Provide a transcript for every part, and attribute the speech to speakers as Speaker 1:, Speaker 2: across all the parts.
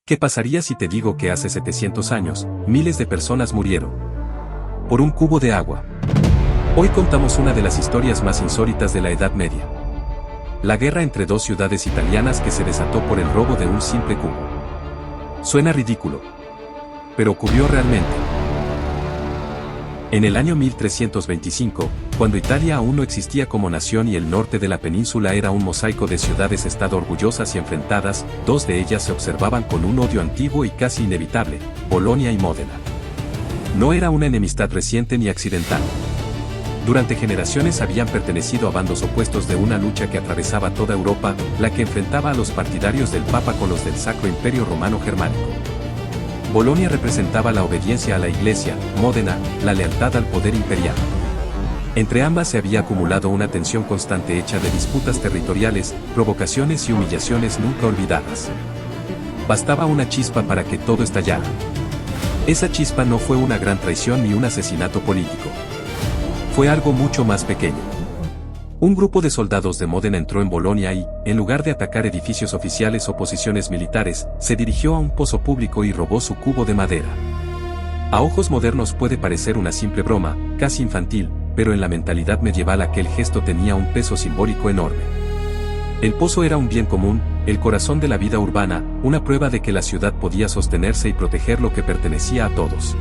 Speaker 1: ¿Qué pasaría si te digo que hace 700 años, miles de personas murieron por un cubo de agua? Hoy contamos una de las historias más insólitas de la Edad Media. La guerra entre dos ciudades italianas que se desató por el robo de un simple cubo. Suena ridículo, pero ocurrió realmente. En el año 1325, cuando Italia aún no existía como nación y el norte de la península era un mosaico de ciudades-estado orgullosas y enfrentadas, dos de ellas se observaban con un odio antiguo y casi inevitable: Bolonia y Módena. No era una enemistad reciente ni accidental. Durante generaciones habían pertenecido a bandos opuestos de una lucha que atravesaba toda Europa, la que enfrentaba a los partidarios del Papa con los del Sacro Imperio Romano Germánico. Bolonia representaba la obediencia a la Iglesia, Módena, la lealtad al poder imperial. Entre ambas se había acumulado una tensión constante hecha de disputas territoriales, provocaciones y humillaciones nunca olvidadas. Bastaba una chispa para que todo estallara. Esa chispa no fue una gran traición ni un asesinato político. Fue algo mucho más pequeño. Un grupo de soldados de Módena entró en Bolonia y, en lugar de atacar edificios oficiales o posiciones militares, se dirigió a un pozo público y robó su cubo de madera. A ojos modernos puede parecer una simple broma, casi infantil, pero en la mentalidad medieval aquel gesto tenía un peso simbólico enorme. El pozo era un bien común, el corazón de la vida urbana, una prueba de que la ciudad podía sostenerse y proteger lo que pertenecía a todos.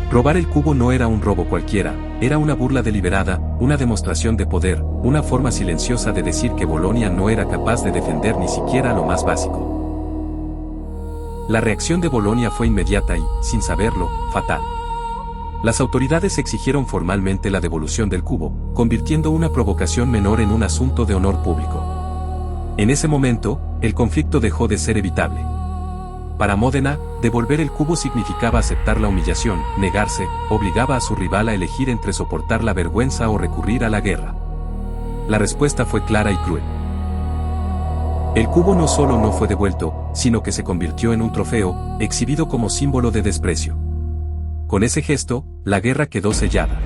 Speaker 1: Robar el cubo no era un robo cualquiera, era una burla deliberada, una demostración de poder, una forma silenciosa de decir que Bolonia no era capaz de defender ni siquiera lo más básico. La reacción de Bolonia fue inmediata y, sin saberlo, fatal. Las autoridades exigieron formalmente la devolución del cubo, convirtiendo una provocación menor en un asunto de honor público. En ese momento, el conflicto dejó de ser evitable. Para Módena, devolver el cubo significaba aceptar la humillación; negarse, obligaba a su rival a elegir entre soportar la vergüenza o recurrir a la guerra. La respuesta fue clara y cruel. El cubo no solo no fue devuelto, sino que se convirtió en un trofeo, exhibido como símbolo de desprecio. Con ese gesto, la guerra quedó sellada.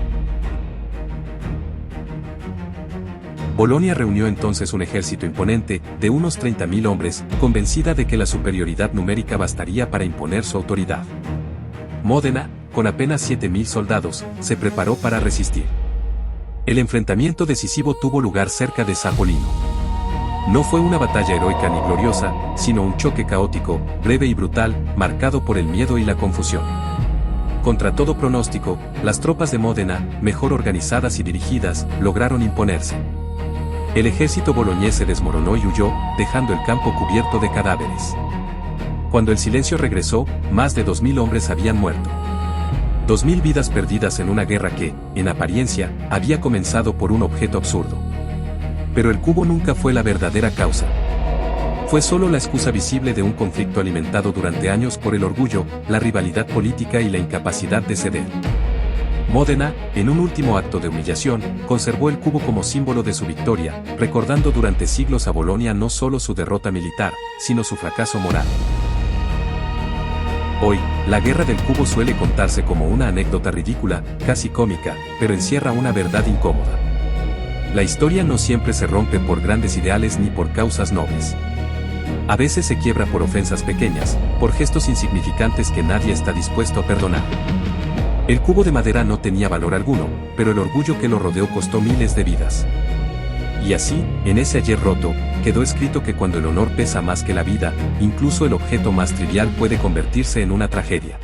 Speaker 1: Bolonia reunió entonces un ejército imponente, de unos 30.000 hombres, convencida de que la superioridad numérica bastaría para imponer su autoridad. Módena, con apenas 7.000 soldados, se preparó para resistir. El enfrentamiento decisivo tuvo lugar cerca de Sapolino. No fue una batalla heroica ni gloriosa, sino un choque caótico, breve y brutal, marcado por el miedo y la confusión. Contra todo pronóstico, las tropas de Módena, mejor organizadas y dirigidas, lograron imponerse. El ejército boloñés se desmoronó y huyó, dejando el campo cubierto de cadáveres. Cuando el silencio regresó, más de 2.000 hombres habían muerto. 2.000 vidas perdidas en una guerra que, en apariencia, había comenzado por un objeto absurdo. Pero el cubo nunca fue la verdadera causa. Fue solo la excusa visible de un conflicto alimentado durante años por el orgullo, la rivalidad política y la incapacidad de ceder. Módena, en un último acto de humillación, conservó el cubo como símbolo de su victoria, recordando durante siglos a Bolonia no solo su derrota militar, sino su fracaso moral. Hoy, la guerra del cubo suele contarse como una anécdota ridícula, casi cómica, pero encierra una verdad incómoda. La historia no siempre se rompe por grandes ideales ni por causas nobles. A veces se quiebra por ofensas pequeñas, por gestos insignificantes que nadie está dispuesto a perdonar. El cubo de madera no tenía valor alguno, pero el orgullo que lo rodeó costó miles de vidas. Y así, en ese ayer roto, quedó escrito que cuando el honor pesa más que la vida, incluso el objeto más trivial puede convertirse en una tragedia.